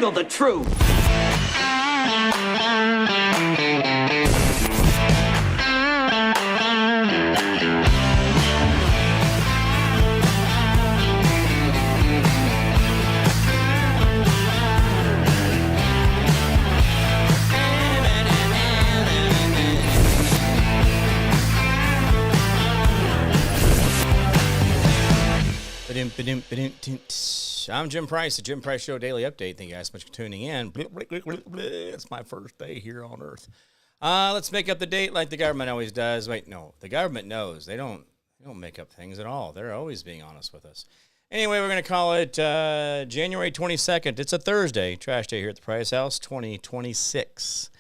handle the truth. I'm Jim Price, the Jim Price Show Daily Update. Thank you guys so much for tuning in. It's my first day here on Earth. Let's make up the date like the government always does. Wait, no, the government knows. They don't make up things at all. They're always being honest with us. Anyway, we're going to call it January 22nd. It's a Thursday. Trash day here at the Price House, 2026.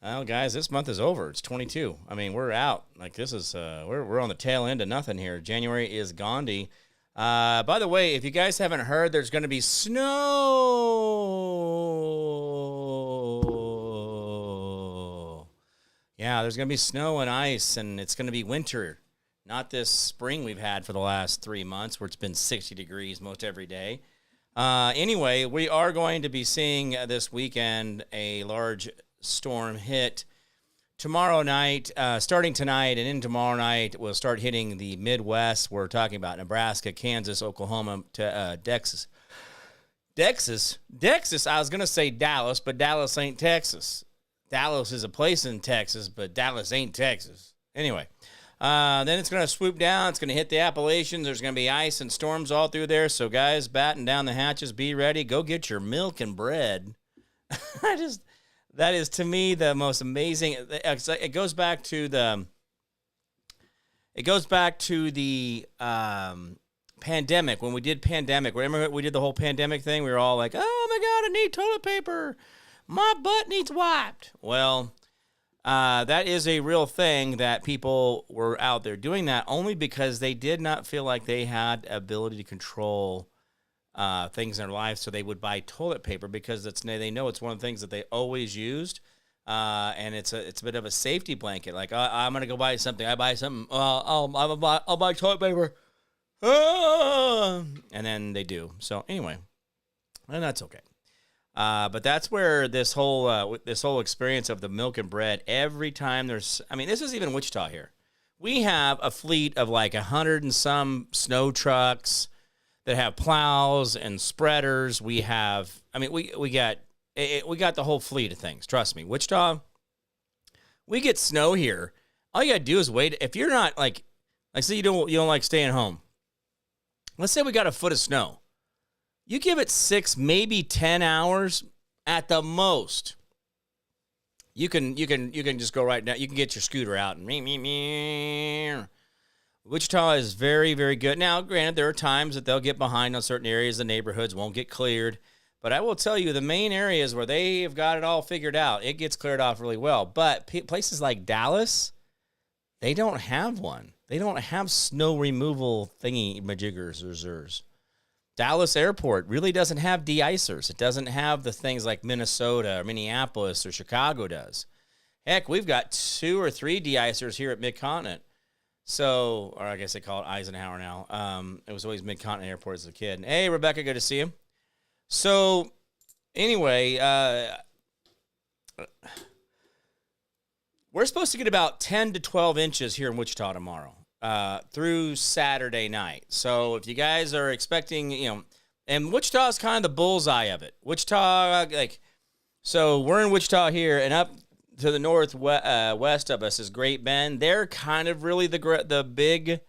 Well, guys, this month is over. It's 22. I mean, we're out. Like, this is, we're on the tail end of nothing here. January is Gandhi. By the way, if you guys haven't heard, there's going to be snow. Yeah, there's going to be snow and ice, and it's going to be winter. Not this spring we've had for the last 3 months where it's been 60 degrees most every day. Anyway, we are going to be seeing this weekend a large storm hit. Tomorrow night, starting tonight and into tomorrow night, we'll start hitting the Midwest. We're talking about Nebraska, Kansas, Oklahoma, Texas. Texas? I was going to say Dallas, but Dallas ain't Texas. Dallas is a place in Texas, but Dallas ain't Texas. Anyway, then it's going to swoop down. It's going to hit the Appalachians. There's going to be ice and storms all through there. So, guys, batten down the hatches. Be ready. Go get your milk and bread. That is, to me, the most amazing. It goes back to the pandemic. When we did pandemic, remember we did the whole pandemic thing? We were all like, oh, my God, I need toilet paper. My butt needs wiped. Well, that is a real thing that people were out there doing that only because they did not feel like they had ability to control things in their lives, so they would buy toilet paper because they know it's one of the things that they always used, and it's a bit of a safety blanket. Like, I'm gonna go buy something. I buy something. I'll buy toilet paper, and then they do. So anyway, and that's okay. But that's where this whole experience of the milk and bread. Every time this is even Wichita here. We have a fleet of like 100 and some snow trucks that have plows and spreaders. We got the whole fleet of things. Trust me, Wichita, we get snow here. All you gotta do is wait. If you're not like say you don't like staying home. Let's say we got a foot of snow. You give it 6, maybe 10 hours at the most. You can just go right now. You can get your scooter out and Wichita is very, very good. Now, granted, there are times that they'll get behind on certain areas. The neighborhoods won't get cleared. But I will tell you, the main areas where they have got it all figured out, it gets cleared off really well. But places like Dallas, they don't have one. They don't have snow removal thingy-majiggers. Dallas Airport really doesn't have de-icers. It doesn't have the things like Minnesota or Minneapolis or Chicago does. Heck, we've got 2 or 3 de-icers here at Mid-Continent. So, or I guess they call it Eisenhower now. It was always Mid-Continent Airport as a kid. Hey, Rebecca, good to see you. So, anyway, we're supposed to get about 10 to 12 inches here in Wichita tomorrow through Saturday night. So, if you guys are expecting, and Wichita is kind of the bullseye of it. Wichita, so we're in Wichita here, and up to the northwest of us is Great Bend. They're kind of really the big,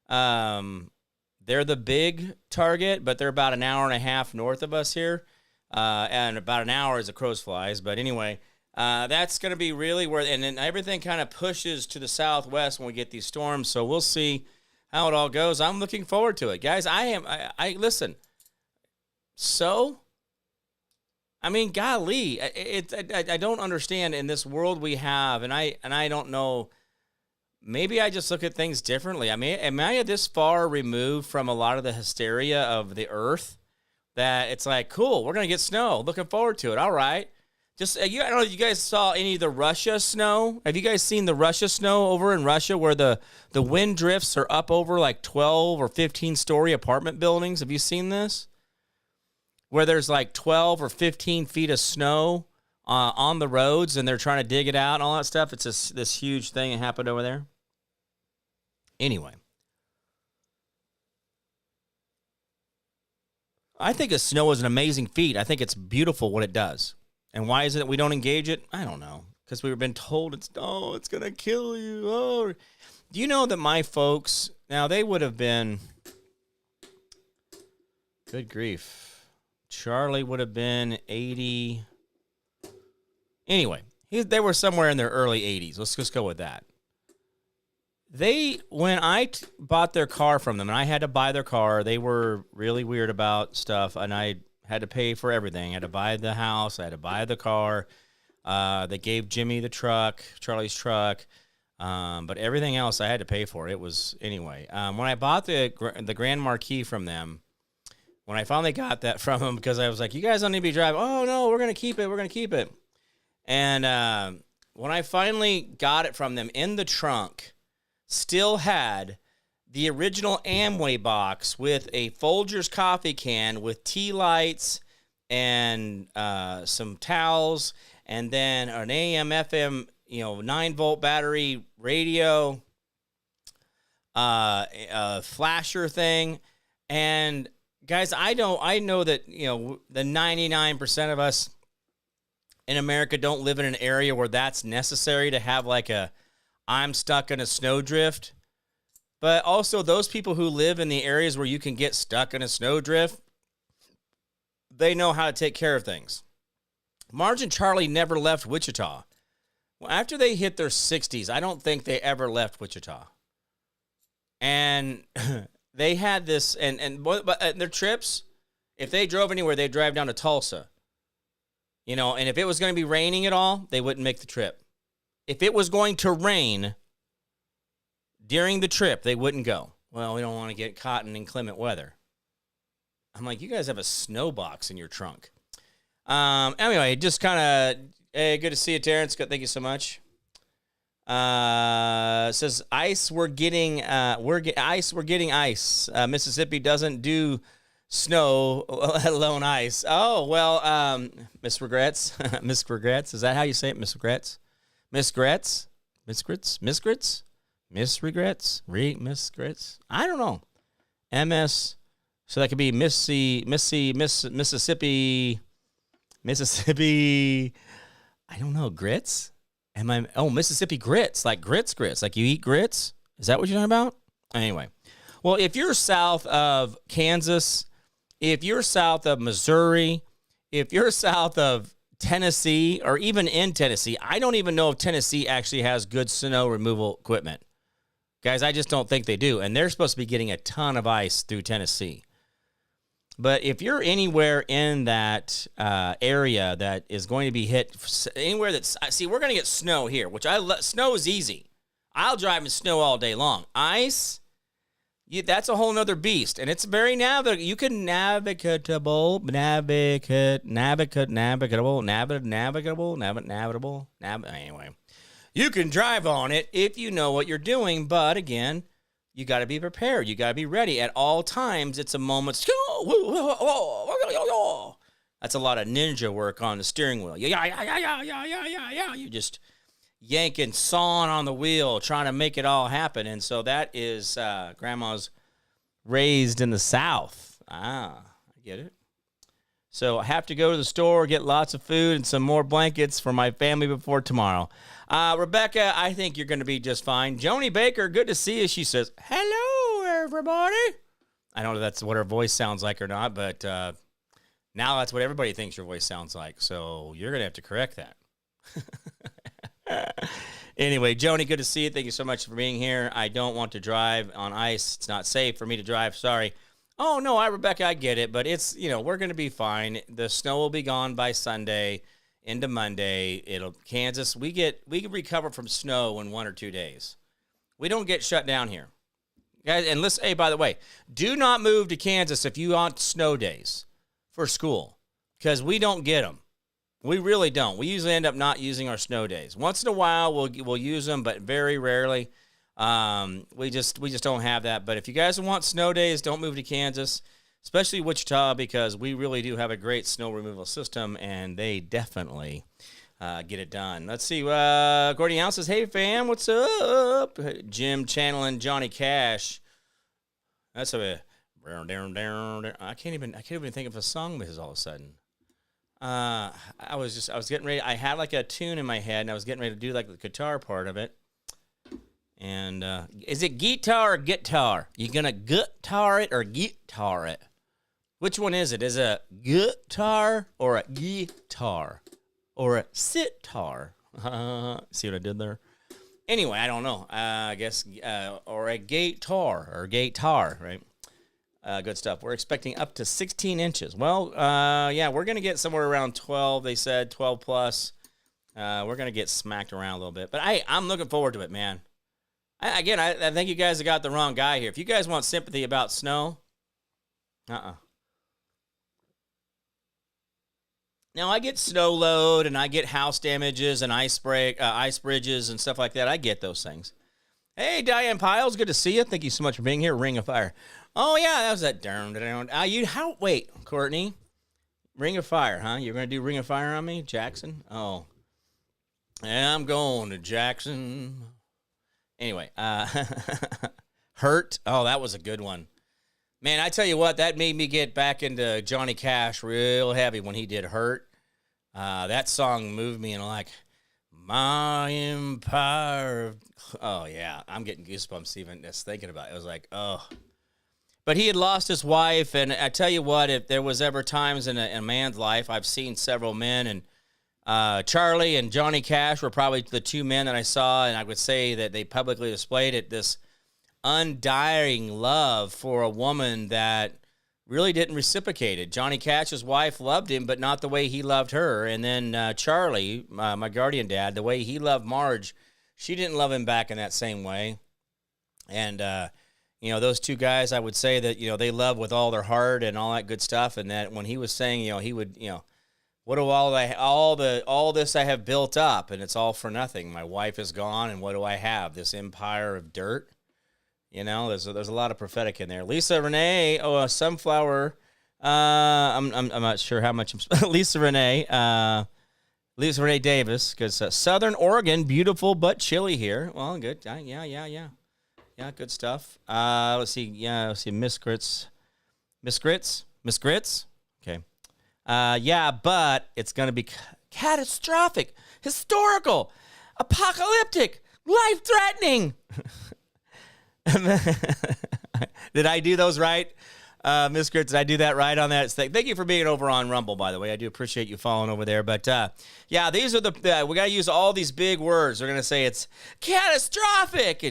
they're the big target, but they're about an hour and a half north of us here, and about an hour as the crows flies. But anyway, that's going to be really where, and then everything kind of pushes to the southwest when we get these storms. So we'll see how it all goes. I'm looking forward to it, guys. I listen. So. I mean, golly, I don't understand in this world we have, and I don't know. Maybe I just look at things differently. I mean, am I this far removed from a lot of the hysteria of the earth that it's like, cool, we're gonna get snow. Looking forward to it. All right. Just I don't know if you guys saw any of the Russia snow. Have you guys seen the Russia snow over in Russia where the wind drifts are up over like 12 or 15 story apartment buildings? Have you seen this? where there's like 12 or 15 feet of snow on the roads, and they're trying to dig it out and all that stuff. It's this huge thing that happened over there. Anyway, I think snow is an amazing feat. I think it's beautiful what it does. And why is it that we don't engage it? I don't know. Because we've been told it's going to kill you. Oh, do you know that my folks, now they would have been, good grief, Charlie would have been 80. Anyway, they were somewhere in their early 80s. Let's just go with that. When I bought their car from them, and I had to buy their car, they were really weird about stuff, and I had to pay for everything. I had to buy the house. I had to buy the car. They gave Jimmy the truck, Charlie's truck, but everything else I had to pay for. It was, anyway. When I bought the Grand Marquis from them, when I finally got that from them, because I was like, you guys don't need to be driving. Oh, no, we're going to keep it. We're going to keep it. And when I finally got it from them, in the trunk, still had the original Amway box with a Folgers coffee can with tea lights and some towels, and then an AM FM 9-volt battery radio, a flasher thing. And guys, I know that the 99% of us in America don't live in an area where that's necessary to have like I'm stuck in a snowdrift. But also those people who live in the areas where you can get stuck in a snowdrift, they know how to take care of things. Marge and Charlie never left Wichita. Well, after they hit their 60s, I don't think they ever left Wichita. And they had this, but their trips, if they drove anywhere, they'd drive down to Tulsa. And if it was going to be raining at all, they wouldn't make the trip. If it was going to rain during the trip, they wouldn't go. Well, we don't want to get caught in inclement weather. I'm like, you guys have a snow box in your trunk. Anyway, just kind of, hey, good to see you, Terrence. Thank you so much. Says ice. We're getting ice. Mississippi doesn't do snow, let alone ice. Oh well, Miss Regrets. Miss Regrets. Is that how you say it? Miss Regrets. Miss Regrets. Miss Regrets. Miss Regrets. Miss Regrets. Regrets. I don't know. MS. So that could be Mississippi. I don't know. Grits. Mississippi grits, like grits, like you eat grits. Is that what you're talking about? Anyway, well, if you're south of Kansas, if you're south of Missouri, if you're south of Tennessee, or even in Tennessee, I don't even know if Tennessee actually has good snow removal equipment. Guys, I just don't think they do. And they're supposed to be getting a ton of ice through Tennessee. But if you're anywhere in that area that is going to be hit, anywhere that's, see, we're going to get snow here, which snow is easy. I'll drive in snow all day long. Ice, that's a whole nother beast. And it's very navigable. You can navigable. Anyway, you can drive on it if you know what you're doing. But again, you got to be prepared. You got to be ready at all times. It's a moment. That's a lot of ninja work on the steering wheel. Yeah. You just yanking, sawing on the wheel, trying to make it all happen. And so that is Grandma's raised in the South. I get it. So I have to go to the store, get lots of food and some more blankets for my family before tomorrow. Rebecca, I think you're going to be just fine. Joni Baker, good to see you. She says, hello, everybody. I don't know if that's what her voice sounds like or not, but now that's what everybody thinks your voice sounds like. So you're going to have to correct that. Anyway, Joni, good to see you. Thank you so much for being here. I don't want to drive on ice. It's not safe for me to drive. Sorry. Oh, no, Rebecca, I get it. But it's, we're going to be fine. The snow will be gone by Sunday into Monday. Kansas, we can recover from snow in 1 or 2 days. We don't get shut down here. Guys, and listen, hey, by the way, do not move to Kansas if you want snow days for school, because we don't get them. We really don't. We usually end up not using our snow days. Once in a while, we'll use them, but very rarely. We just don't have that. But if you guys want snow days, don't move to Kansas. especially Wichita, because we really do have a great snow removal system, and they definitely get it done. Let's see. Gordy House says, "Hey fam, what's up?" Jim channeling Johnny Cash. That's a I can't even think of a song with this all of a sudden. I was getting ready. I had like a tune in my head, and I was getting ready to do like the guitar part of it. And is it guitar or guitar? You gonna guitar it or guitar it? Which one is it? Is it a guitar or a guitar or a sitar? See what I did there? Anyway, I don't know. I guess or a gator, right? Good stuff. We're expecting up to 16 inches. Well, yeah, we're going to get somewhere around 12, they said, 12 plus. We're going to get smacked around a little bit. But I'm looking forward to it, man. I think you guys have got the wrong guy here. If you guys want sympathy about snow, Now, I get snow load, and I get house damages and ice bridges and stuff like that. I get those things. Hey, Diane Piles, good to see you. Thank you so much for being here. Ring of Fire. Oh, yeah, that was that darn. Wait, Courtney. Ring of Fire, huh? You're going to do Ring of Fire on me, Jackson? Oh. Yeah, I'm going to Jackson. Anyway, Hurt. Oh, that was a good one. Man, I tell you what, that made me get back into Johnny Cash real heavy when he did Hurt. That song moved me and like, my empire. Oh, yeah, I'm getting goosebumps even just thinking about it. It was like, oh. But he had lost his wife, and I tell you what, if there was ever times in a man's life, I've seen several men, and Charlie and Johnny Cash were probably the two men that I saw, and I would say that they publicly displayed it, this undying love for a woman that really didn't reciprocate it. Johnny Cash's wife loved him, but not the way he loved her. And then Charlie, my guardian dad, the way he loved Marge, she didn't love him back in that same way. And, those two guys, I would say that, they love with all their heart and all that good stuff. And that when he was saying, he would, what do all this I have built up, and it's all for nothing. My wife is gone, and what do I have? This empire of dirt. There's a lot of prophetic in there. Lisa Renee, Sunflower. I'm not sure how much. Lisa Renee Davis, because Southern Oregon, beautiful but chilly here. Well, good. Yeah, good stuff. Let's see. Yeah, let's see. Miss Grits. Okay. Yeah, but it's going to be catastrophic, historical, apocalyptic, life-threatening. Did I do those right? Miss Grits, did I do that right on that? Thank you for being over on Rumble, by the way. I do appreciate you following over there. But, yeah, these are we got to use all these big words. We're going to say it's catastrophic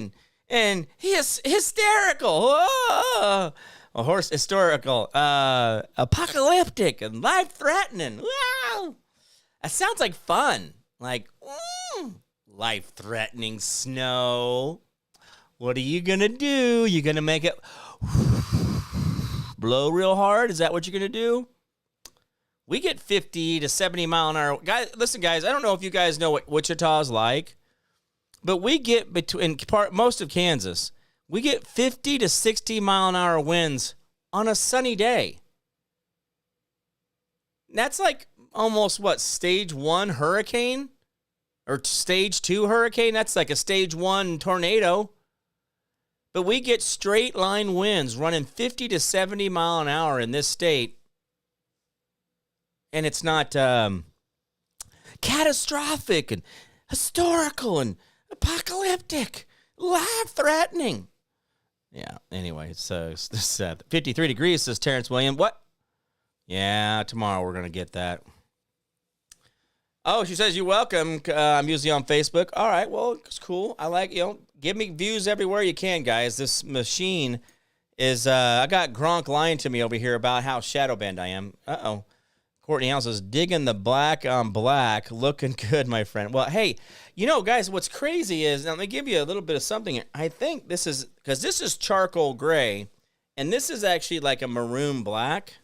and hysterical. Historical, apocalyptic, and life-threatening. Wow. That sounds like fun. Like, life-threatening snow. What are you going to do? You going to make it blow real hard? Is that what you're going to do? We get 50 to 70 mile an hour. Guys, listen, guys, I don't know if you guys know what Wichita's like, but we get most of Kansas, we get 50 to 60 mile an hour winds on a sunny day. That's like almost stage 1 hurricane or stage 2 hurricane? That's like a stage 1 tornado. But we get straight line winds running 50 to 70 mile an hour in this state. And it's not catastrophic and historical and apocalyptic, life-threatening. Yeah, anyway, so this 53 degrees, says Terrence William. What? Yeah, tomorrow we're going to get that. Oh, she says, you're welcome. I'm usually on Facebook. All right, well, it's cool. I like, give me views everywhere you can, guys. This machine is, I got Gronk lying to me over here about how shadow banned I am. Uh-oh. Courtney House says, digging the black on black. Looking good, my friend. Well, hey, guys, what's crazy is, now let me give you a little bit of something. I think this is, because this is charcoal gray, and this is actually like a maroon black.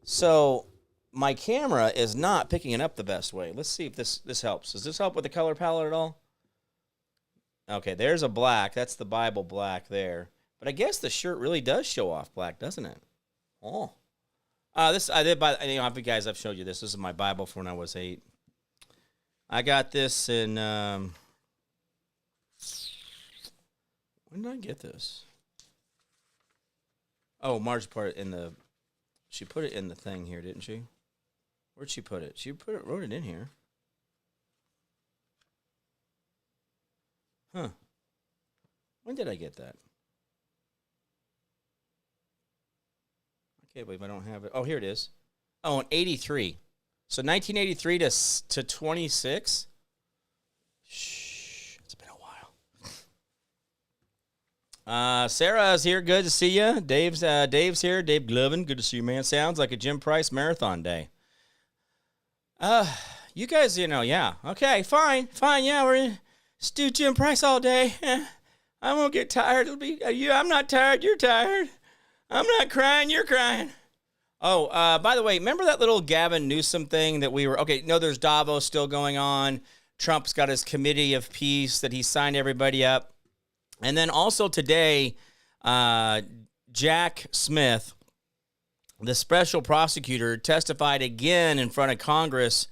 So my camera is not picking it up the best way. Let's see if this helps. Does this help with the color palette at all? Okay, there's a black. That's the Bible black there. But I guess the shirt really does show off black, doesn't it? Oh, This I did buy. Guys, I've showed you this. This is my Bible from when I was 8. I got this in. When did I get this? Oh, Marge put it in the. She put it in the thing here, didn't she? Where'd she put it? She wrote it in here. Huh. When did I get that? I can't believe I don't have it. Oh, here it is. Oh, in 83. So 1983 to 26. Shh, it's been a while. Sarah's here. Good to see you. Dave's here. Dave Glovin. Good to see you, man. Sounds like a Jim Price marathon day. You guys, yeah. Okay, fine. Yeah, we're in. Just do Jim Price all day. I won't get tired. It'll be you. I'm not tired. You're tired. I'm not crying. You're crying. Oh, by the way, remember that little Gavin Newsom thing that we were... Okay, no, there's Davos still going on. Trump's got his committee of peace that he signed everybody up. And then also today, Jack Smith, the special prosecutor, testified again in front of Congress.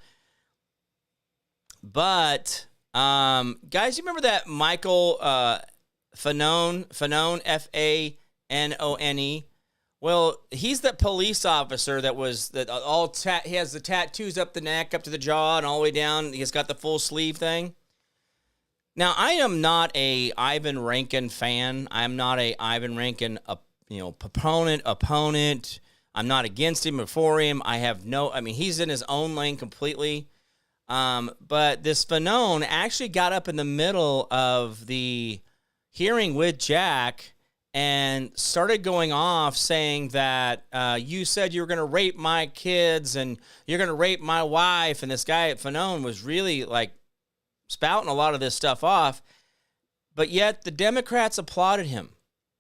But, guys, you remember that Michael Fanone, Fanone? Well, he's the police officer that was he has the tattoos up the neck, up to the jaw, and all the way down. He's got the full sleeve thing. Now, I am not a Ivan Rankin fan. I'm not a Ivan Rankin, proponent, opponent. I'm not against him or for him. He's in his own lane completely. But this Fanone actually got up in the middle of the hearing with Jack and started going off saying that you said you were going to rape my kids and you're going to rape my wife. And this guy at Fanone was really spouting a lot of this stuff off. But yet the Democrats applauded him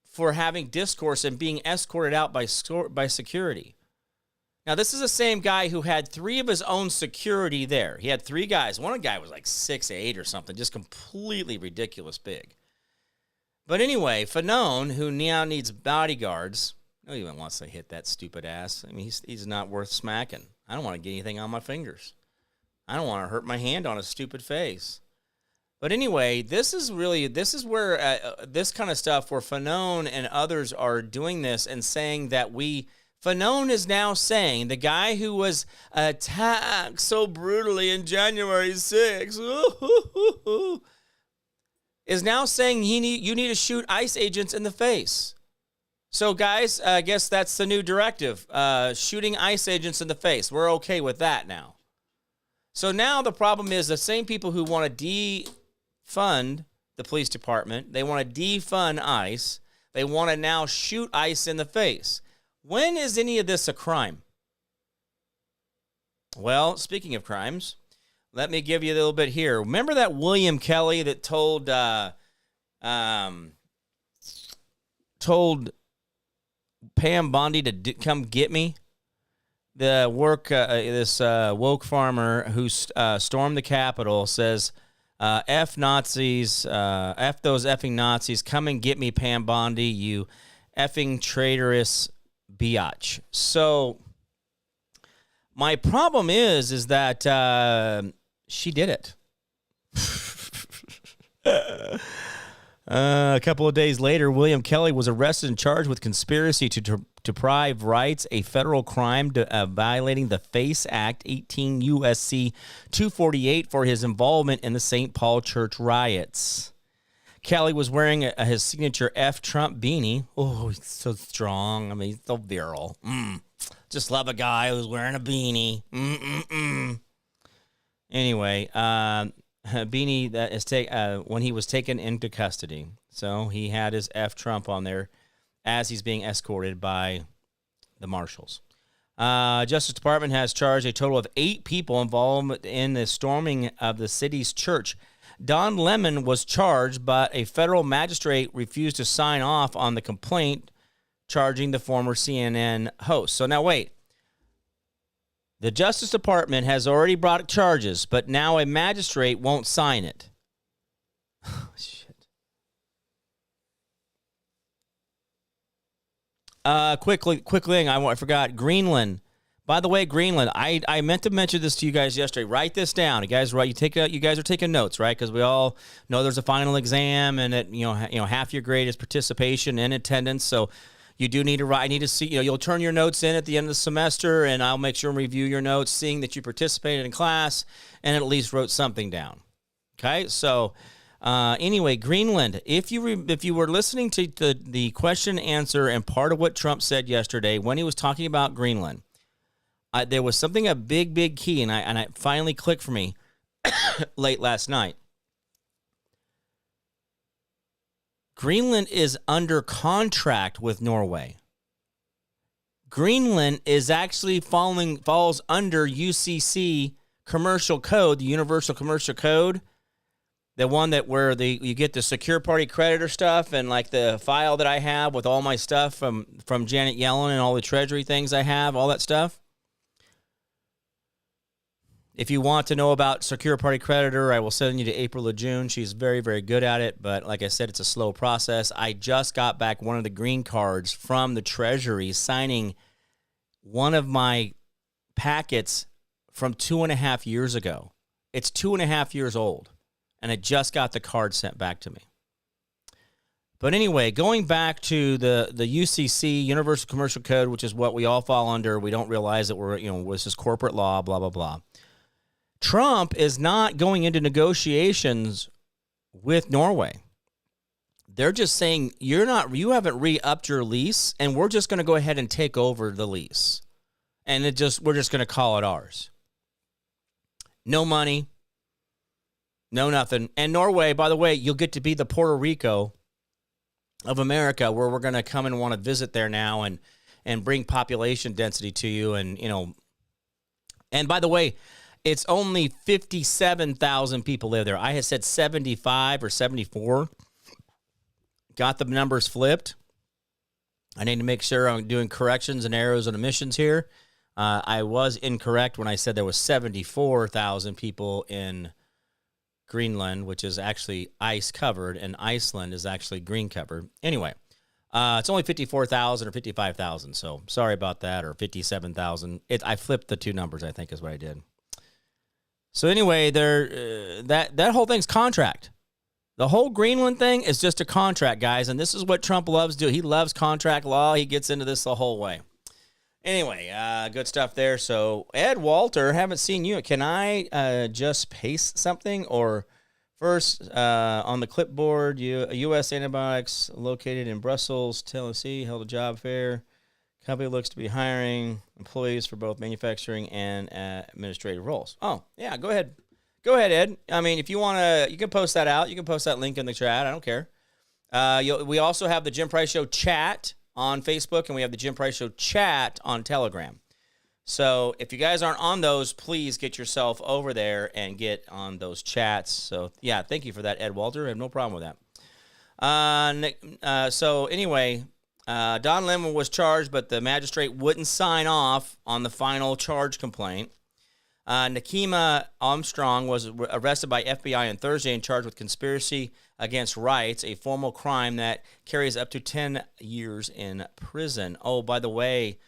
for having discourse and being escorted out by security. Now, this is the same guy who had 3 of his own security there. He had 3 guys. One guy was 6'8" or something, just completely ridiculous big. But anyway, Fanone, who now needs bodyguards, nobody even wants to hit that stupid ass. He's not worth smacking. I don't want to get anything on my fingers. I don't want to hurt my hand on his stupid face. But anyway, this is where this kind of stuff where Fanone and others are doing this and saying that Fanone is now saying, the guy who was attacked so brutally in January 6th, is now saying you need to shoot ICE agents in the face. So, guys, I guess that's the new directive, shooting ICE agents in the face. We're okay with that now. So now the problem is the same people who want to defund the police department, they want to defund ICE, they want to now shoot ICE in the face. When is any of this a crime? Well, speaking of crimes, let me give you a little bit here. Remember that William Kelly that told Pam Bondi to come get me? The this woke farmer who stormed the Capitol says, F Nazis, F those effing Nazis, come and get me, Pam Bondi, you effing traitorous biatch. So my problem is that she did it. A couple of days later, William Kelly was arrested and charged with conspiracy to deprive rights, a federal crime violating the FACE Act 18 U.S.C. 248 for his involvement in the St. Paul church riots. Kelly was wearing his signature F Trump beanie. Oh, he's so strong. He's so virile. Just love a guy who's wearing a beanie. Anyway, beanie that is when he was taken into custody. So he had his F Trump on there as he's being escorted by the marshals. Justice Department has charged a total of 8 people involved in the storming of the city's church. Don Lemon was charged, but a federal magistrate refused to sign off on the complaint charging the former CNN host. So now wait. The Justice Department has already brought charges, but now a magistrate won't sign it. Shit. Quickly, I forgot. Greenland. By the way, Greenland, I meant to mention this to you guys yesterday. Write this down. You guys, you guys are taking notes, right? Because we all know there's a final exam, and half your grade is participation and attendance. So you do need to write. I need to see. You'll turn your notes in at the end of the semester, and I'll make sure and review your notes, seeing that you participated in class and at least wrote something down. Okay, so anyway, Greenland. If you were listening to the question answer and part of what Trump said yesterday when he was talking about Greenland. There was a big key, and I finally clicked for me late last night. Greenland is under contract with Norway. Greenland is actually falls under UCC commercial code, the Universal Commercial Code, the one where you get the secure party creditor stuff, and like the file that I have with all my stuff from Janet Yellen and all the Treasury things I have, all that stuff. If you want to know about secure party creditor, I will send you to April or June. She's very, very good at it. But like I said, it's a slow process. I just got back one of the green cards from the Treasury signing one of my packets from 2.5 years ago. It's 2.5 years old, and I just got the card sent back to me. But anyway, going back to the UCC, Universal Commercial Code, which is what we all fall under. We don't realize that this is corporate law, blah, blah, blah. Trump is not going into negotiations with Norway. They're just saying you haven't re-upped your lease, and we're just going to go ahead and take over the lease. And we're just going to call it ours. No money, no nothing. And Norway, by the way, you'll get to be the Puerto Rico of America, where we're going to come and want to visit there now and bring population density to you. And by the way, it's only 57,000 people live there. I had said 75 or 74. Got the numbers flipped. I need to make sure I'm doing corrections and arrows and omissions here. I was incorrect when I said there was 74,000 people in Greenland, which is actually ice covered, and Iceland is actually green covered. Anyway, it's only 54,000 or 55,000. So sorry about that, or 57,000. I flipped the two numbers, I think is what I did. So anyway, that whole thing's contract. The whole Greenland thing is just a contract, guys, and this is what Trump loves to do. He loves contract law. He gets into this the whole way. Anyway, good stuff there. So, Ed Walter, haven't seen you. Can I just paste something? Or first, on the clipboard, U.S. Antibiotics located in Brussels, Tennessee, held a job fair. Company looks to be hiring employees for both manufacturing and administrative roles. Oh, yeah, go ahead. Go ahead, Ed. I mean, if you want to, you can post that out. You can post that link in the chat. I don't care. We also have the Jim Price Show chat on Facebook, and we have the Jim Price Show chat on Telegram. So if you guys aren't on those, please get yourself over there and get on those chats. So, yeah, thank you for that, Ed Walter. I have no problem with that. So anyway, Don Lemon was charged, but the magistrate wouldn't sign off on the final charge complaint. Nakima Armstrong was arrested by FBI on Thursday and charged with conspiracy against rights, a formal crime that carries up to 10 years in prison. Oh, by the way,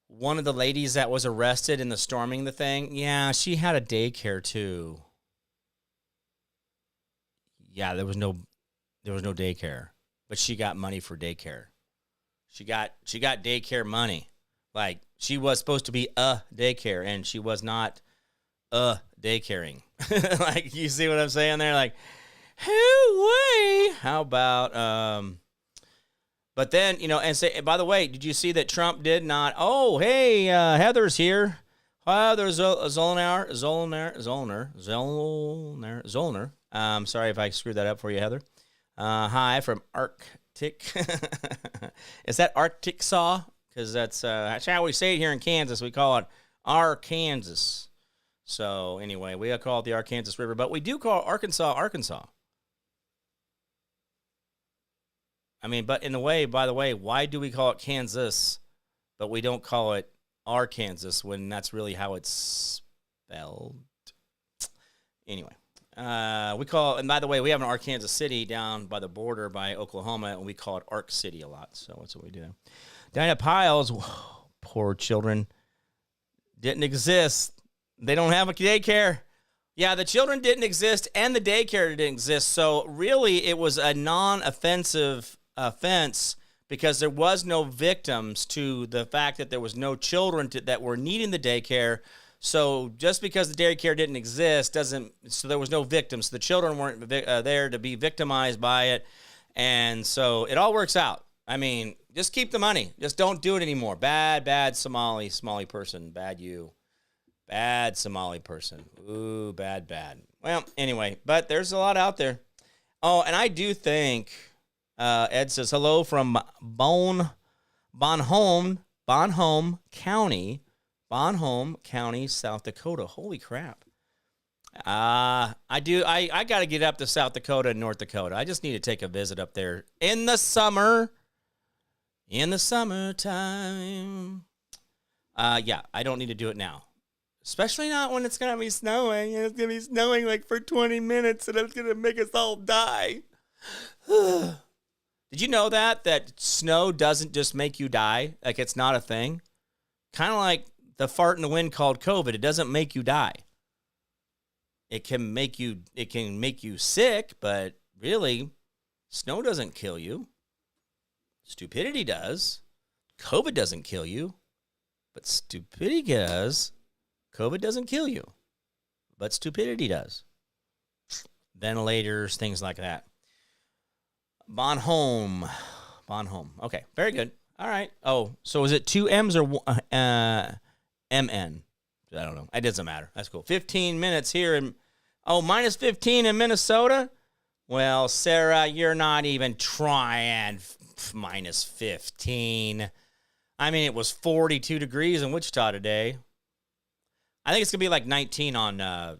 one of the ladies that was arrested in the storming the thing, yeah, she had a daycare too. Yeah, there was no daycare, but she got money for daycare. She got daycare money. She was supposed to be a daycare, and she was not a daycaring. You see what I'm saying there? How about, but then, and say, by the way, did you see that Trump did not, oh, hey, Heather's here. Heather's Zollner. Sorry if I screwed that up for you, Heather. Hi from Arctic. Is that Arkansas? Because that's how we say it here in Kansas. We call it Arkansas. So anyway, we call it the Arkansas River, but we do call Arkansas. I mean, but in a way, by the way, why do we call it Kansas, but we don't call it Arkansas when that's really how it's spelled? Anyway, and by the way, we have an Arkansas City down by the border by Oklahoma, and we call it Ark City a lot. So that's what we do. Diana Piles, poor children didn't exist. They don't have a daycare. Yeah, the children didn't exist and the daycare didn't exist. So really it was a non-offensive offense because there was no victims to the fact that there was no children that were needing the daycare. So just because the daycare didn't exist so there was no victims. So the children weren't there to be victimized by it. And so it all works out. I mean, just keep the money. Just don't do it anymore. Bad Somali person. Bad you. Bad Somali person. Ooh, bad. Well, anyway, but there's a lot out there. Oh, and I do think, Ed says, hello from Bonhome County, South Dakota. Holy crap. I got to get up to South Dakota and North Dakota. I just need to take a visit up there in the summertime. Yeah, I don't need to do it now. Especially not when it's going to be snowing. And it's going to be snowing like for 20 minutes and it's going to make us all die. Did you know that snow doesn't just make you die? Like it's not a thing? Kind of like the fart in the wind called COVID. It doesn't make you die. It can make you sick, but really, snow doesn't kill you. Stupidity does. COVID doesn't kill you, but stupidity does. COVID doesn't kill you, but stupidity does. Ventilators, things like that. Bonhome. Okay, very good. All right. Oh, so is it 2 M's or MN? I don't know. It doesn't matter. That's cool. 15 minutes here minus 15 in Minnesota? Well, Sarah, you're not even trying. Minus 15. I mean, it was 42 degrees in Wichita today. I think it's going to be like 19 on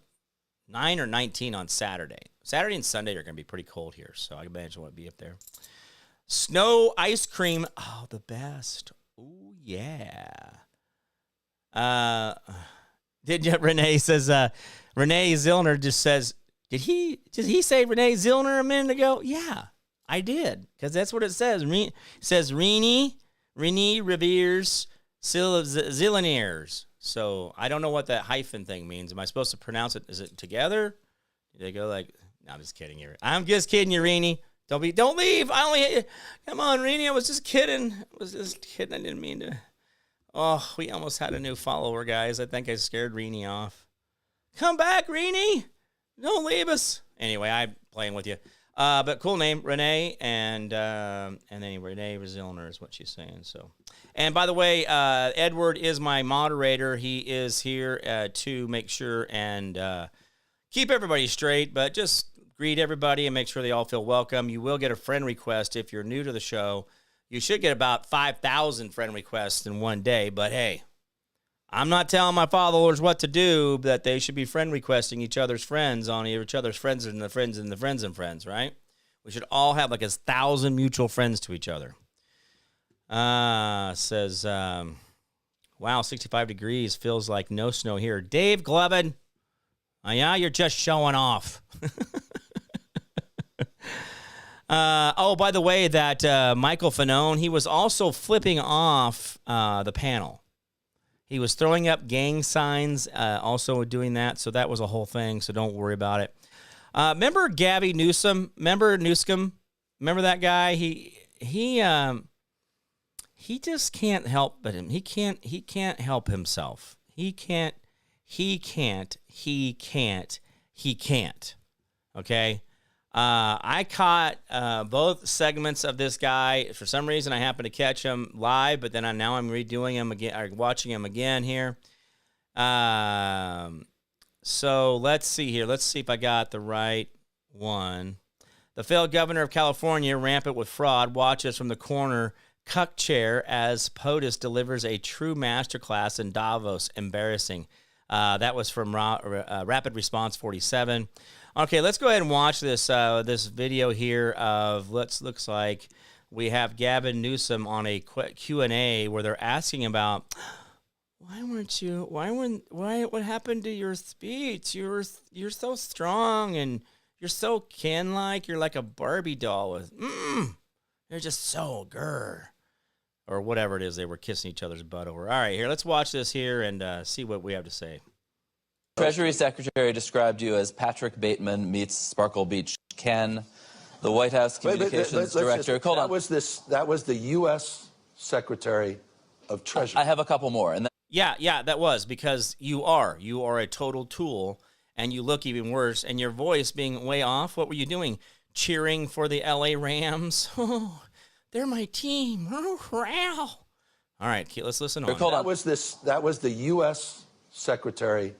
9 or 19 on Saturday. Saturday and Sunday are going to be pretty cold here, so I imagine what it'll be up there. Snow ice cream. Oh, the best. Oh, yeah. Renee says, Renee Zillner just says, did he say Renee Zillner a minute ago? Yeah, I did, because that's what it says. It says Renee Revere's Zillionaires. So I don't know what that hyphen thing means. Am I supposed to pronounce it? Is it together? Do they go like? No, I'm just kidding you. I'm just kidding you, Renee. Don't leave. Come on, Renee. I was just kidding. I didn't mean to. Oh, we almost had a new follower, guys. I think I scared Renee off. Come back, Renee. Don't leave us. Anyway, I'm playing with you. But cool name, Renee, and then Renee Zillner is what she's saying. So, and by the way, Edward is my moderator. He is here to make sure and keep everybody straight, but just greet everybody and make sure they all feel welcome. You will get a friend request if you're new to the show. You should get about 5,000 friend requests in one day, but hey, I'm not telling my followers what to do, but they should be friend requesting each other's friends on each other's friends and the friends and the friends and friends, right? We should all have like 1,000 mutual friends to each other. Says, wow, 65 degrees feels like no snow here. Dave Glovin, yeah, you're just showing off. By the way, that Michael Fanone, he was also flipping off the panel. He was throwing up gang signs, also doing that, so that was a whole thing, so don't worry about it. Remember Gabby Newsom? Remember Newsom? Remember that guy? He just can't help but him. He can't help himself. He can't. Okay? I caught both segments of this guy. For some reason, I happened to catch him live, but then now I'm redoing him again, or watching him again here. So let's see here. Let's see if I got the right one. The failed governor of California, rampant with fraud, watches from the corner cuck chair as POTUS delivers a true masterclass in Davos. Embarrassing. That was from Rapid Response 47. Okay, let's go ahead and watch this this video here of looks like we have Gavin Newsom on a Q&A where they're asking about what happened to your speech? You're so strong and you're so Ken-like. You're like a Barbie doll with you're just so grr. or whatever it is they were kissing each other's butt over. All right, here, let's watch this here and see what we have to say. Treasury Secretary described you as Patrick Bateman meets Sparkle Beach Ken. The White House Communications Director. Hold on. That was the U.S. Secretary of Treasury. I have a couple more. And Yeah, that was because you are a total tool, and you look even worse, and your voice being way off. What were you doing? Cheering for the L.A. Rams? Oh, they're my team. Oh, wow. All right, let's listen on. That was the U.S. Secretary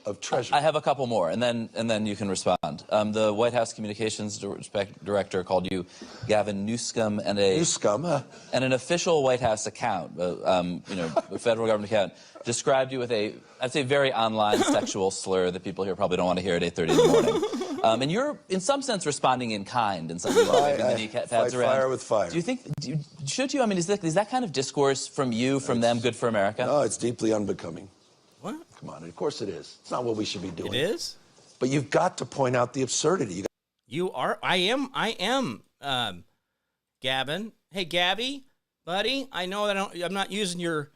of Treasury. I have a couple more, and then you can respond. The White House Communications Director called you Gavin Newscomb, and an official White House account, a federal government account, described you with I'd say, very online sexual slur that people here probably don't want to hear at 8:30 in the morning. And you're, in some sense, responding in kind, and some people waving the knee pads around. Fire with fire. Do you think? Should you? I mean, is that kind of discourse from them good for America? No, it's deeply unbecoming. What? Come on, of course it is. It's not what we should be doing. It is? But you've got to point out the absurdity. I am, Gavin. Hey, Gabby, buddy, I know that I'm not using your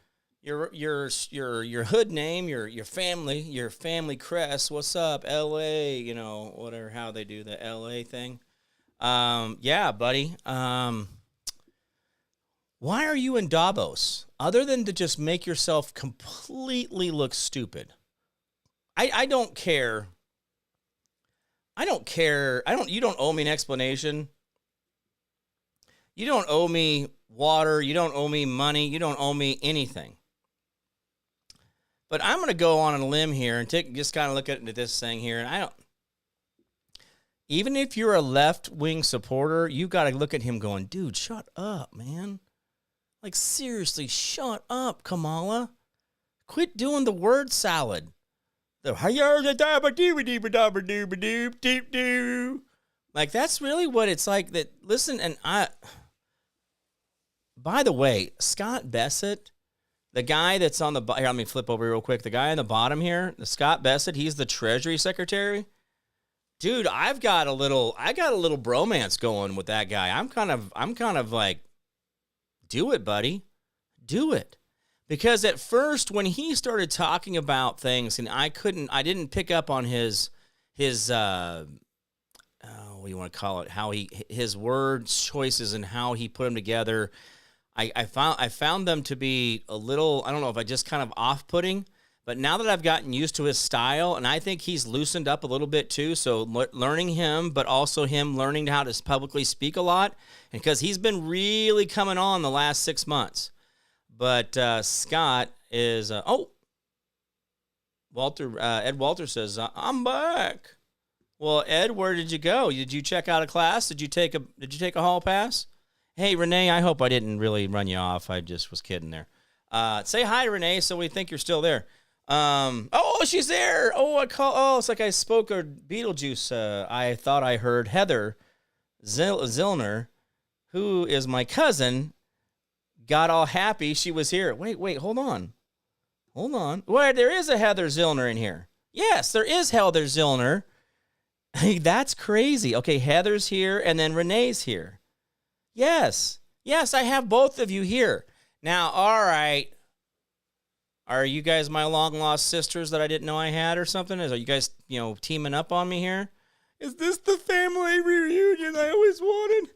hood name, your family crest. What's up, L.A., whatever, how they do the L.A. thing. Yeah, buddy. Why are you in Davos? Other than to just make yourself completely look stupid. I don't care. You don't owe me an explanation. You don't owe me water. You don't owe me money. You don't owe me anything. But I'm going to go on a limb here and just kind of look at this thing here. And even if you're a left-wing supporter, you got to look at him going, dude, shut up, man. Like, seriously, shut up, Kamala. Quit doing the word salad. Like, that's really what it's like. That. Listen, and by the way, Scott Bessent, the guy that's on the here, let me flip over real quick. The guy on the bottom here, the Scott Bessent, he's the Treasury Secretary. Dude, I got a little bromance going with that guy. I'm kind of like, do it, buddy. Do it. Because at first, when he started talking about things, and I didn't pick up on his what do you want to call it? His word choices and how he put them together. I found them to be a little, I don't know if I just kind of off-putting, but now that I've gotten used to his style, and I think he's loosened up a little bit too, so learning him, but also him learning how to publicly speak a lot, and because he's been really coming on the last 6 months. But Scott is, Ed Walter says, I'm back. Well, Ed, where did you go? Did you check out a class? Did you take a hall pass? Hey, Renee, I hope I didn't really run you off. I just was kidding there. Say hi, Renee, so we think you're still there. She's there. It's like I spoke of Beetlejuice. I thought I heard Heather Zillner, who is my cousin, got all happy she was here. Wait, hold on. Well, there is a Heather Zillner in here. Yes, there is Heather Zillner. Hey, that's crazy. Okay, Heather's here, and then Renee's here. Yes, I have both of you here. Now, all right. Are you guys my long-lost sisters that I didn't know I had or something? Are you guys, teaming up on me here? Is this the family reunion I always wanted?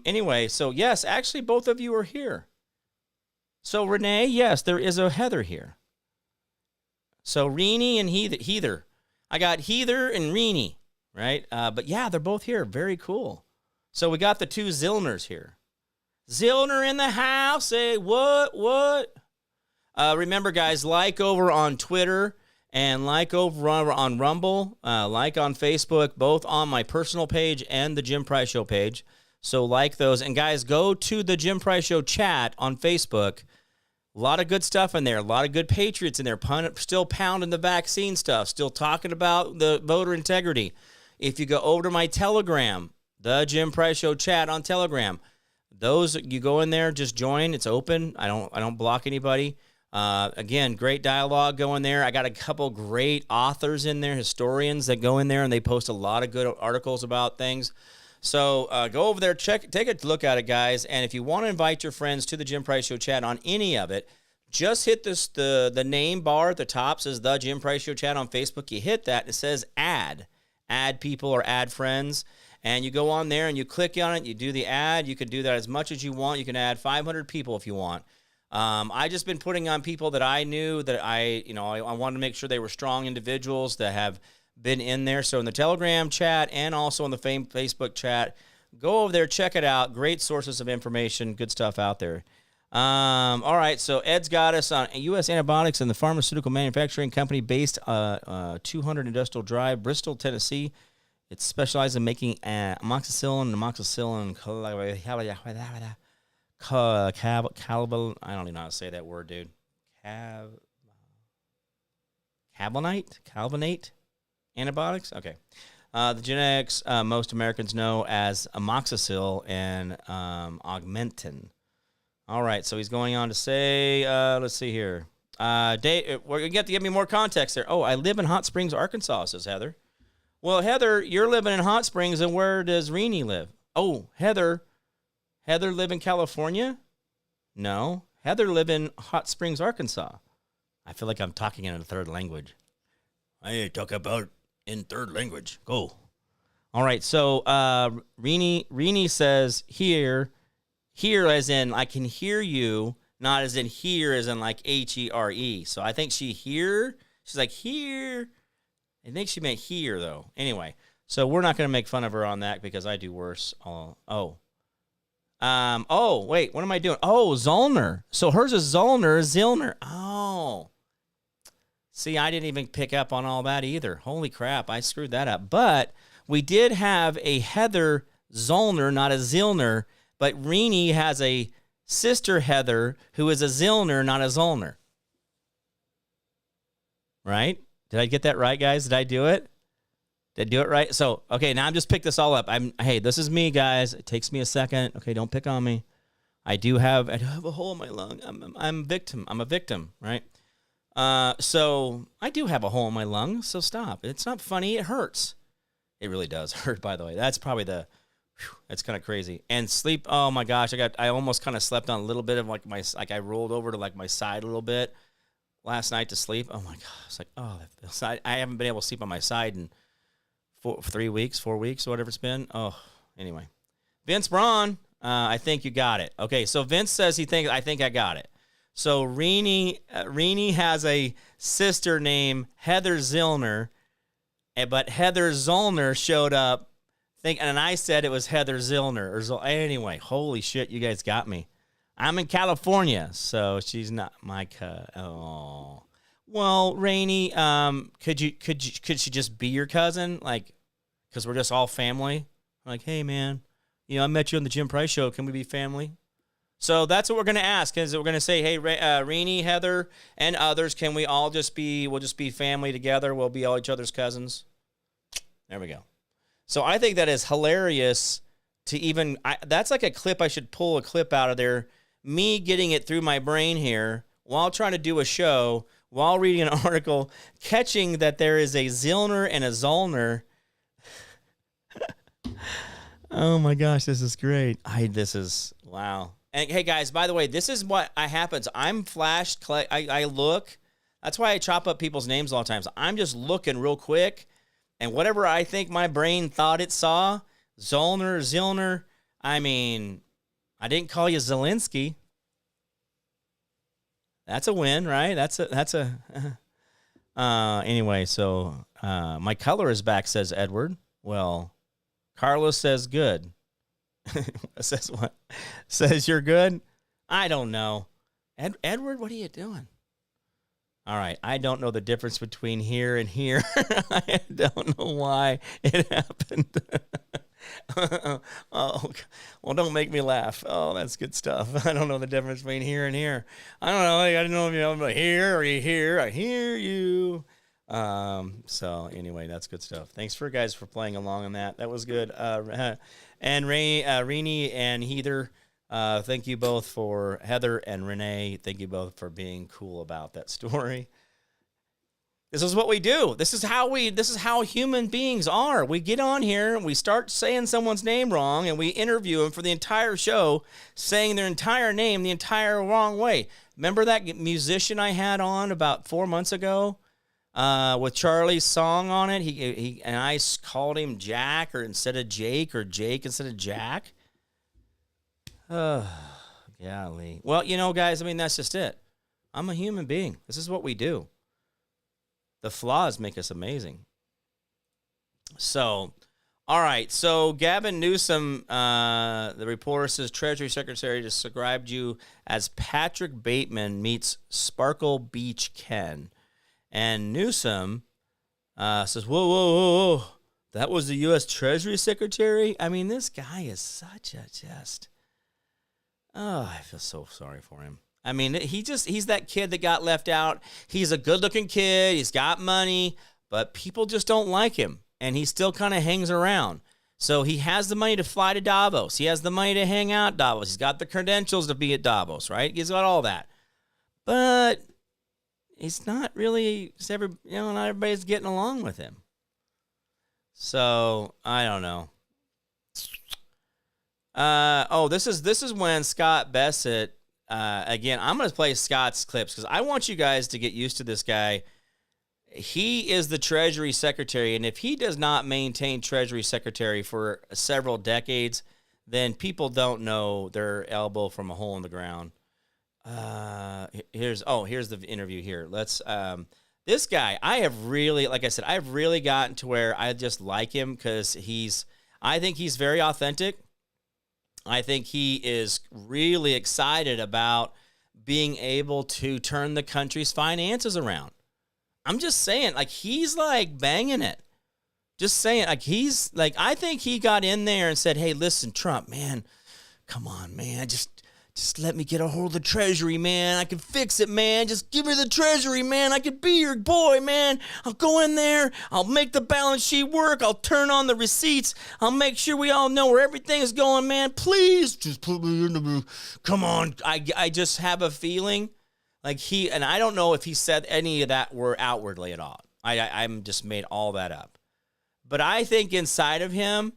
Anyway, so yes, actually both of you are here. So Renee, yes, there is a Heather here. So Reenie and Heather. I got Heather and Reenie, right? But yeah, they're both here. Very cool. So we got the two Zillners here. Zillner in the house. Hey, what? Remember, guys, like over on Twitter and like over on Rumble, like on Facebook, both on my personal page and the Jim Price Show page. So like those. And, guys, go to the Jim Price Show chat on Facebook. A lot of good stuff in there. A lot of good patriots in there. Still pounding the vaccine stuff. Still talking about the voter integrity. If you go over to my Telegram, the Jim Price Show chat on Telegram, you go in there, just join. It's open. I don't block anybody. Again, great dialogue going there. I got a couple great authors in there, historians that go in there, and they post a lot of good articles about things. So go over there, take a look at it, guys. And if you want to invite your friends to the Jim Price Show chat on any of it, just hit the name bar at the top, says the Jim Price Show chat on Facebook. You hit that, and it says add people or add friends. And you go on there and you click on it, you do the ad. You can do that as much as you want. You can add 500 people if you want. I just been putting on people that I knew that I wanted to make sure they were strong individuals that have been in there. So in the Telegram chat and also in the Facebook chat, go over there, check it out. Great sources of information, good stuff out there. All right, so Ed's got us on U.S. Antibiotics and the Pharmaceutical Manufacturing Company based 200 Industrial Drive, Bristol, Tennessee. It's specialized in making amoxicillin, I don't even know how to say that word, dude. Carbonate antibiotics? Okay. The genetics most Americans know as amoxicillin and augmentin. All right, so he's going on to say, let's see here. Dave, we're going to have to give me more context there. Oh, I live in Hot Springs, Arkansas, says Heather. Well, Heather, you're living in Hot Springs, and where does Renee live? Oh, Heather live in California? No, Heather live in Hot Springs, Arkansas. I feel like I'm talking in a third language. I talk about in third language. Go. All right, so Renee says here as in I can hear you, not as in here as in like Here. So I think she's like here. I think she meant here, though. Anyway, so we're not going to make fun of her on that because I do worse. Wait, what am I doing? Oh, Zollner. So hers is Zillner. Oh. See, I didn't even pick up on all that either. Holy crap, I screwed that up. But we did have a Heather Zollner, not a Zillner, but Renee has a sister Heather who is a Zillner, not a Zollner. Right? Did I get that right, guys? Did I do it? Did I do it right? So, okay, now I'm just pick this all up. Hey, this is me, guys. It takes me a second. Okay, don't pick on me. I do have a hole in my lung. I'm a victim. I'm a victim, right? So I do have a hole in my lung, so stop. It's not funny. It hurts. It really does hurt, by the way. That's probably that's kind of crazy. And sleep, oh my gosh, I almost kind of slept on a little bit of like I rolled over to like my side a little bit last night to sleep. Oh my gosh, it's like, I haven't been able to sleep on my side in 4 weeks, whatever it's been. Oh, anyway. Vince Braun, I think you got it. Okay, so Vince says I think I got it. So Renee has a sister named Heather Zillner, but Heather Zollner showed up, and I said it was Heather Zillner. Anyway, holy shit, you guys got me. I'm in California, so she's not my oh. Well, Rainey, could she just be your cousin? Like, because we're just all family. Like, hey, man, I met you on the Jim Price Show. Can we be family? So that's what we're going to ask. Is we're going to say, hey, Rainey, Heather, and others, can we all we'll just be family together. We'll be all each other's cousins. There we go. So I think that is hilarious to even, that's like a clip. I should pull a clip out of there. Me getting it through my brain here while trying to do a show, while reading an article, catching that there is a Zillner and a Zollner. Oh my gosh, this is great. Wow. And hey guys, by the way, this is what happens. I'm flashed. I look. That's why I chop up people's names a lot of times. I'm just looking real quick, and whatever I think my brain thought it saw, Zillner. I mean, I didn't call you Zelensky. That's a win, right? Anyway, so my color is back, says Edward. Well, Carlos says good. Says what? Says you're good? I don't know. Edward, what are you doing? All right, I don't know the difference between here and here. I don't know why it happened. Oh, well, don't make me laugh. Oh, that's good stuff. I don't know the difference between here and here. I don't know. I don't know if you're here or you hear. I hear you. So anyway, that's good stuff. Thanks for guys for playing along on that. That was good. And Renee and Heather, thank you both for Heather and Renee. Thank you both for being cool about that story. This is what we do. This is how human beings are. We get on here and we start saying someone's name wrong and we interview them for the entire show, saying their entire name the entire wrong way. Remember that musician I had on about 4 months ago with Charlie's song on it? He and I called him Jack or instead of Jake or Jake instead of Jack. Golly. Well, guys, I mean, that's just it. I'm a human being. This is what we do. The flaws make us amazing. So, all right. So Gavin Newsom, the reporter says Treasury Secretary described you as Patrick Bateman meets Sparkle Beach Ken. And Newsom says, whoa. That was the U.S. Treasury Secretary? I mean, this guy is such a just... Oh, I feel so sorry for him. I mean, he's that kid that got left out. He's a good-looking kid. He's got money, but people just don't like him, and he still kind of hangs around. So he has the money to fly to Davos. He has the money to hang out at Davos. He's got the credentials to be at Davos, right? He's got all that. But he's not really, not everybody's getting along with him. So, I don't know. This is when Scott Bessett, again, I'm going to play Scott's clips because I want you guys to get used to this guy. He is the Treasury Secretary, and if he does not maintain Treasury Secretary for several decades, then people don't know their elbow from a hole in the ground. Here's the interview here. This guy, I've really gotten to where I just like him because I think he's very authentic. I think he is really excited about being able to turn the country's finances around. I'm just saying, he's banging it. Just saying, I think he got in there and said, hey, listen, Trump, man, come on, man, just let me get a hold of the Treasury, man. I can fix it, man. Just give me the Treasury, man. I can be your boy, man. I'll go in there. I'll make the balance sheet work. I'll turn on the receipts. I'll make sure we all know where everything is going, man. Please, just put me in the... Come on. I just have a feeling and I don't know if he said any of that word outwardly at all. I'm just made all that up. But I think inside of him,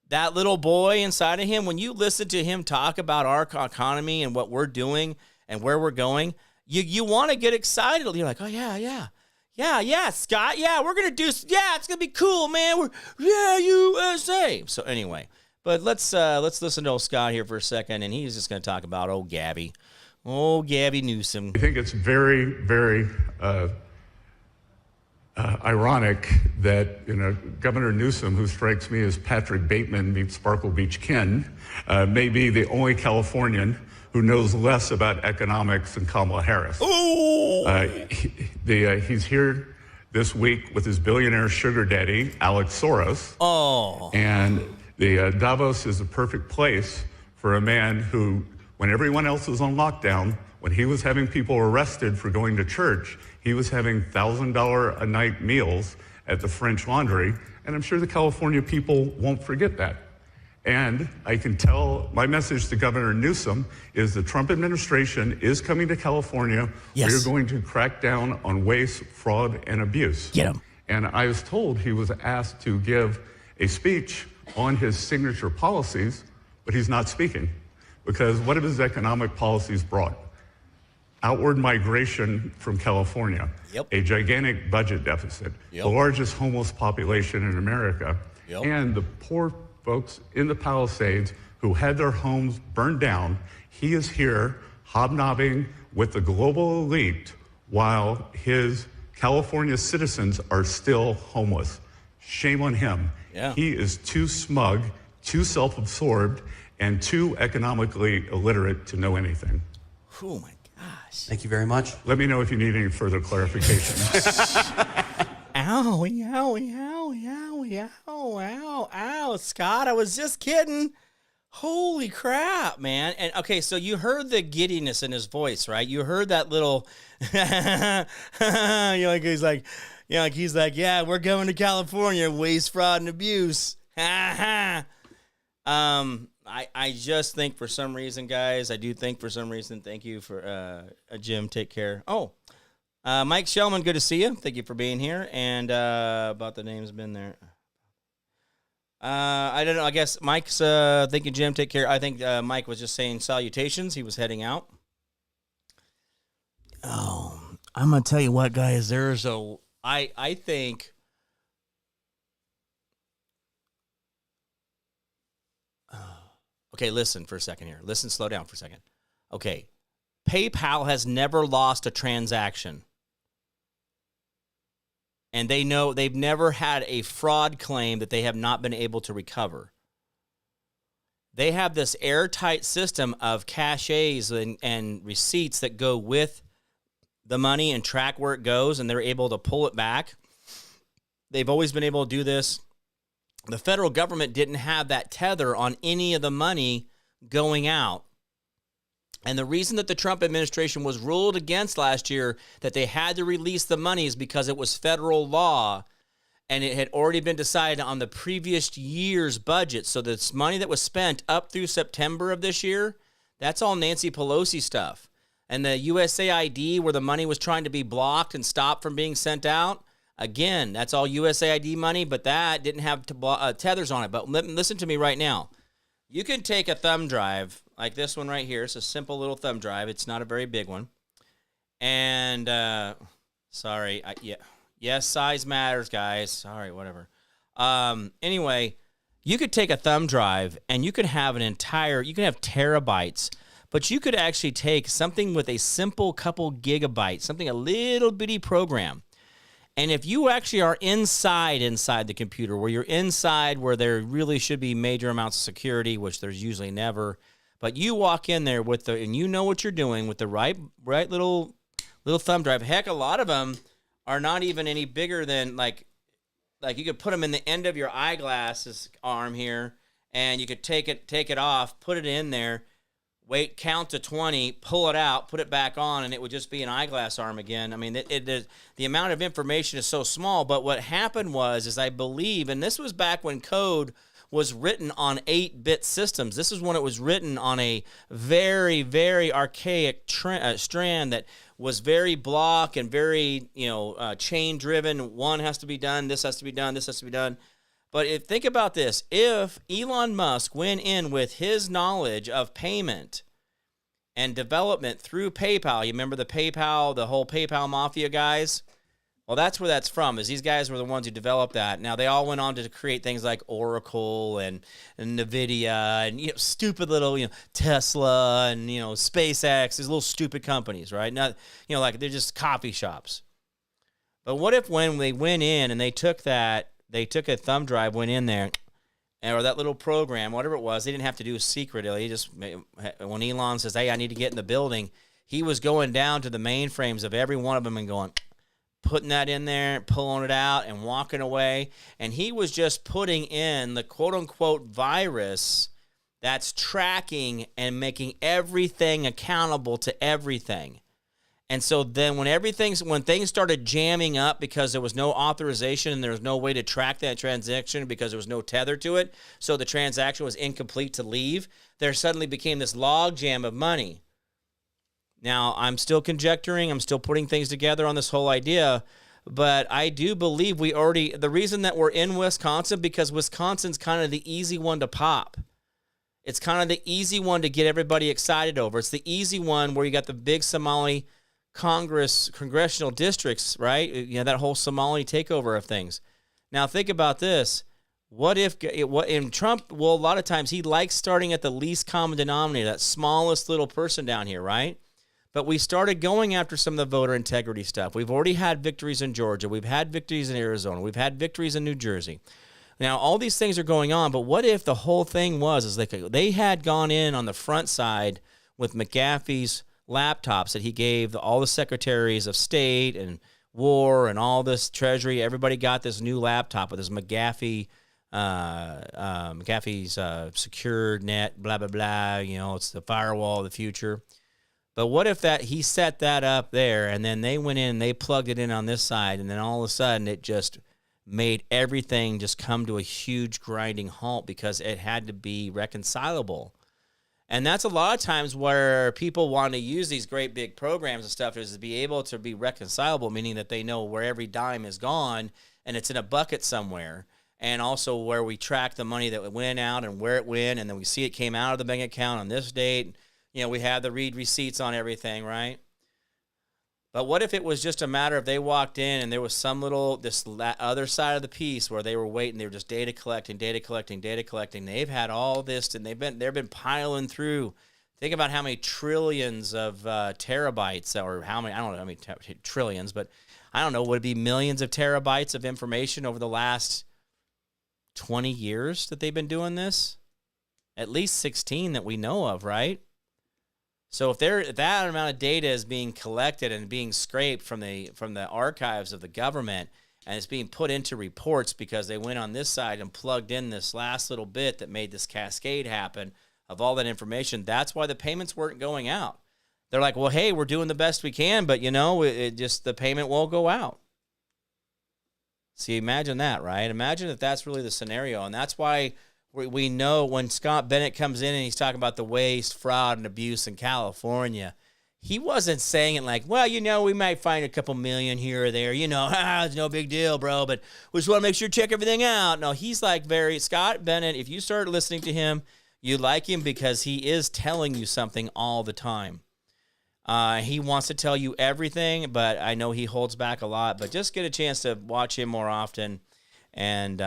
that little boy inside of him, when you listen to him talk about our economy and what we're doing and where we're going, you want to get excited. You're like, oh, yeah, Scott. Yeah, we're going to do, yeah, it's going to be cool, man. USA. So anyway, but let's listen to old Scott here for a second, and he's just going to talk about old Gabby Newsom. I think it's very, very ironic that Governor Newsom, who strikes me as Patrick Bateman meets Sparkle Beach Ken, may be the only Californian who knows less about economics than Kamala Harris. He's here this week with his billionaire sugar daddy, Alex Soros. And the Davos is a perfect place for a man who, when everyone else was on lockdown, when he was having people arrested for going to church, he was having $1,000 a night meals at the French Laundry, and I'm sure the California people won't forget that. And I can tell my message to Governor Newsom is the Trump administration is coming to California. Yes. We're going to crack down on waste, fraud, and abuse. Get him. And I was told he was asked to give a speech on his signature policies, but he's not speaking because what have his economic policies brought? Outward migration from California, a gigantic budget deficit, the largest homeless population in America, and the poor folks in the Palisades who had their homes burned down. He is here hobnobbing with the global elite while his California citizens are still homeless. Shame on him. Yeah. He is too smug, too self-absorbed, and too economically illiterate to know anything. Oh, my gosh. Thank you very much. Let me know if you need any further clarification. Owie, owie, owie, owie, ow, Scott, I was just kidding. Holy crap, man. And okay, so you heard the giddiness in his voice, right? You heard that little, he's like, yeah, we're going to California, waste, fraud, and abuse. I just think for some reason, guys, thank you for, Jim, take care. Oh, Mike Shellman, good to see you. Thank you for being here. And about the names been there. I don't know. I guess Mike's thinking, Jim, take care. I think Mike was just saying salutations. He was heading out. Oh, I'm going to tell you what, guys. I think... Okay, listen for a second here. Listen, slow down for a second. Okay, PayPal has never lost a transaction. And they know they've never had a fraud claim that they have not been able to recover. They have this airtight system of caches and receipts that go with the money and track where it goes, and they're able to pull it back. They've always been able to do this. The federal government didn't have that tether on any of the money going out. And the reason that the Trump administration was ruled against last year that they had to release the money is because it was federal law and it had already been decided on the previous year's budget. So this money that was spent up through September of this year, that's all Nancy Pelosi stuff. And the USAID, where the money was trying to be blocked and stopped from being sent out, again, that's all USAID money, but that didn't have tethers on it. But listen to me right now. You can take a thumb drive like this one right here. It's a simple little thumb drive. It's not a very big one. And, yes, size matters, guys. Sorry, whatever. Anyway, you could take a thumb drive and you could have you can have terabytes, but you could actually take something with a simple couple gigabytes, something a little bitty program. And if you actually are inside the computer, where you're inside where there really should be major amounts of security, which there's usually never, but you walk in there and you know what you're doing with the right little thumb drive. Heck, a lot of them are not even any bigger than like you could put them in the end of your eyeglasses arm here, and you could take it off, put it in there, wait, count to 20, pull it out, put it back on, and it would just be an eyeglass arm again. I mean, the amount of information is so small, but what happened is I believe, and this was back when code was written on 8-bit systems. This is when it was written on a very, very archaic strand that was very block and very, chain-driven. One has to be done, this has to be done, this has to be done. But think about this. If Elon Musk went in with his knowledge of payment and development through PayPal, you remember the whole PayPal mafia guys? Well, that's where that's from, is these guys were the ones who developed that. Now, they all went on to create things like Oracle and NVIDIA and, stupid little, Tesla and, SpaceX, these little stupid companies, right? Not, like they're just coffee shops. But what if when they went in and they took a thumb drive, went in there, or that little program, whatever it was, they didn't have to do a secret. When Elon says, hey, I need to get in the building, he was going down to the mainframes of every one of them and putting that in there, pulling it out, and walking away. And he was just putting in the quote-unquote virus that's tracking and making everything accountable to everything. And so then when things started jamming up because there was no authorization and there was no way to track that transaction because there was no tether to it, so the transaction was incomplete to leave, there suddenly became this log jam of money. Now, I'm still conjecturing, I'm still putting things together on this whole idea, but I do believe the reason that we're in Wisconsin, because Wisconsin's kind of the easy one to pop. It's kind of the easy one to get everybody excited over. It's the easy one where you got the big Somali congressional districts, right? That whole Somali takeover of things. Now think about this. What if in Trump, well, a lot of times he likes starting at the least common denominator, that smallest little person down here, right? But we started going after some of the voter integrity stuff. We've already had victories in Georgia. We've had victories in Arizona. We've had victories in New Jersey. Now, all these things are going on, but what if the whole thing was they had gone in on the front side with McAfee's laptops that he gave all the secretaries of state and war and all this treasury. Everybody got this new laptop with this McAfee's secured net, blah, blah, blah. It's the firewall of the future. But what if he set that up there and then they went in, they plugged it in on this side, and then all of a sudden it just made everything just come to a huge grinding halt because it had to be reconcilable. And that's a lot of times where people want to use these great big programs and stuff is to be able to be reconcilable, meaning that they know where every dime is gone and it's in a bucket somewhere. And also where we track the money that went out and where it went, and then we see it came out of the bank account on this date. You know, we have the read receipts on everything, right? But what if it was just a matter of they walked in and there was some other side of the piece where they were waiting, they were just data collecting. They've had all this, and they've been piling through. Think about how many trillions of terabytes, or how many, I don't know how many trillions, but I don't know, would it be millions of terabytes of information over the last 20 years that they've been doing this? At least 16 that we know of, right? So if that amount of data is being collected and being scraped from the archives of the government, and it's being put into reports because they went on this side and plugged in this last little bit that made this cascade happen of all that information, that's why the payments weren't going out. They're like, well, hey, we're doing the best we can, but it just the payment won't go out. See, imagine that, right? Imagine if that's really the scenario, and that's why we know when Scott Bennett comes in and he's talking about the waste, fraud, and abuse in California, he wasn't saying it like, well, we might find a couple million here or there. It's no big deal, bro, but we just want to make sure check everything out. No, he's like Scott Bennett, if you start listening to him, you like him because he is telling you something all the time. He wants to tell you everything, but I know he holds back a lot. But just get a chance to watch him more often. And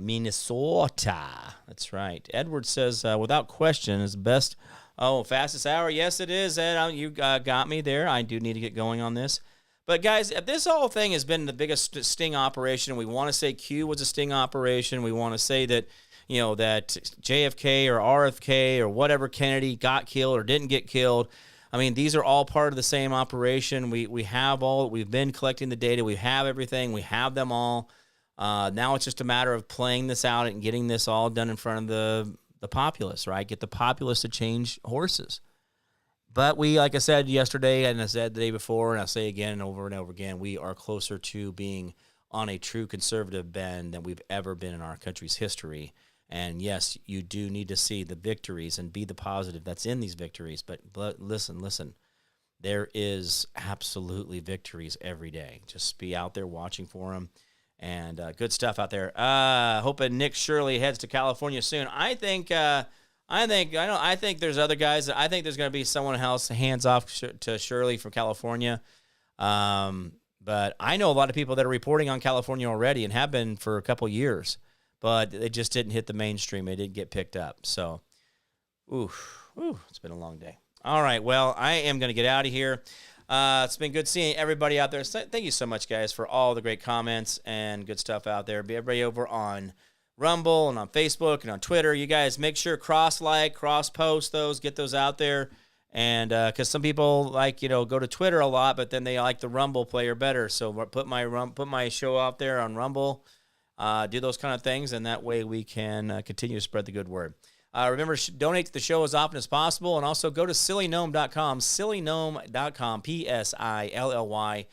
Minnesota, that's right. Edward says, without question, is the best. Oh, fastest hour. Yes, it is, Ed. You got me there. I do need to get going on this. But, guys, this whole thing has been the biggest sting operation. We want to say Q was a sting operation. We want to say that, that JFK or RFK or whatever Kennedy got killed or didn't get killed. I mean, these are all part of the same operation. We've been collecting the data. We have everything. We have them all. Now it's just a matter of playing this out and getting this all done in front of the populace, right? Get the populace to change horses. But like I said yesterday, and I said the day before, and I'll say again and over again, we are closer to being on a true conservative bend than we've ever been in our country's history. And yes, you do need to see the victories and be the positive that's in these victories. But listen, there is absolutely victories every day. Just be out there watching for them. And good stuff out there. Hoping Nick Shirley heads to California soon. I think there's other guys. I think there's going to be someone else hands off to Shirley from California. But I know a lot of people that are reporting on California already and have been for a couple years, but they just didn't hit the mainstream. They didn't get picked up. So, it's been a long day. All right, well, I am going to get out of here. It's been good seeing everybody out there. Thank you so much, guys, for all the great comments and good stuff out there. Be everybody over on Rumble and on Facebook and on Twitter. You guys make sure cross-post those, get those out there. And because some people go to Twitter a lot, but then they like the Rumble player better. So put my show out there on Rumble, do those kind of things, and that way we can continue to spread the good word. Remember, donate to the show as often as possible, and also go to sillygnome.com, sillygnome.com, SILLYGNOME,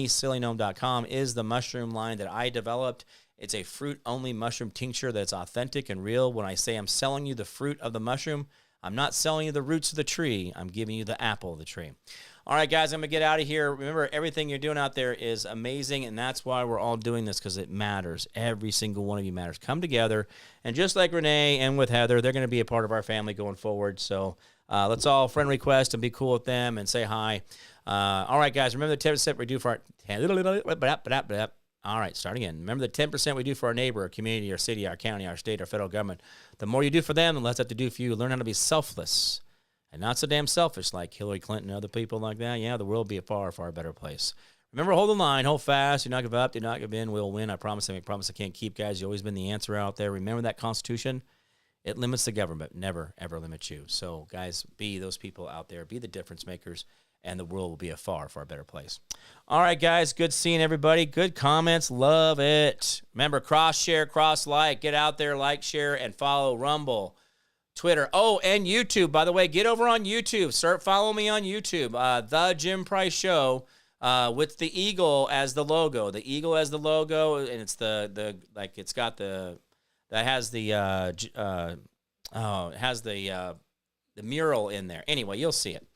sillygnome.com is the mushroom line that I developed. It's a fruit-only mushroom tincture that's authentic and real. When I say I'm selling you the fruit of the mushroom, I'm not selling you the roots of the tree. I'm giving you the apple of the tree. All right, guys, I'm going to get out of here. Remember, everything you're doing out there is amazing, and that's why we're all doing this, because it matters. Every single one of you matters. Come together, and just like Renee and with Heather, they're going to be a part of our family going forward. So let's all friend request and be cool with them and say hi. All right, guys, remember the 10% we do for our... All right, start again. Remember the 10% we do for our neighbor, our community, our city, our county, our state, our federal government. The more you do for them, the less they have to do for you. Learn how to be selfless. And not so damn selfish like Hillary Clinton and other people like that. Yeah, the world will be a far, far better place. Remember, hold the line, hold fast. Do not give up. Do not give in. We'll win. I promise. I make promise I can't keep, guys. You've always been the answer out there. Remember that Constitution. It limits the government. Never, ever limits you. So, guys, be those people out there. Be the difference makers, and the world will be a far, far better place. All right, guys. Good seeing everybody. Good comments. Love it. Remember, cross-share, cross-like. Get out there, like, share, and follow Rumble, Twitter. Oh, and YouTube. By the way, get over on YouTube. Start following me on YouTube. The Jim Price Show with the eagle as the logo. The eagle as the logo, and it's it has the mural in there. Anyway, you'll see it.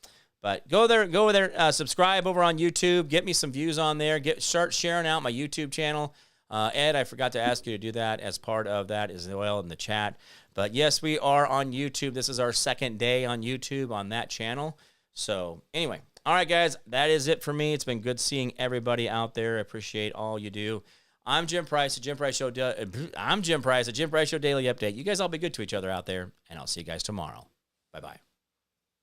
But go over there, subscribe over on YouTube. Get me some views on there. Start sharing out my YouTube channel. Ed, I forgot to ask you to do that as part of that as well in the chat. But yes, we are on YouTube. This is our second day on YouTube on that channel. So anyway, all right, guys, that is it for me. It's been good seeing everybody out there. I appreciate all you do. I'm Jim Price, the Jim Price Show. I'm Jim Price, the Jim Price Show Daily Update. You guys all be good to each other out there, and I'll see you guys tomorrow. Bye-bye.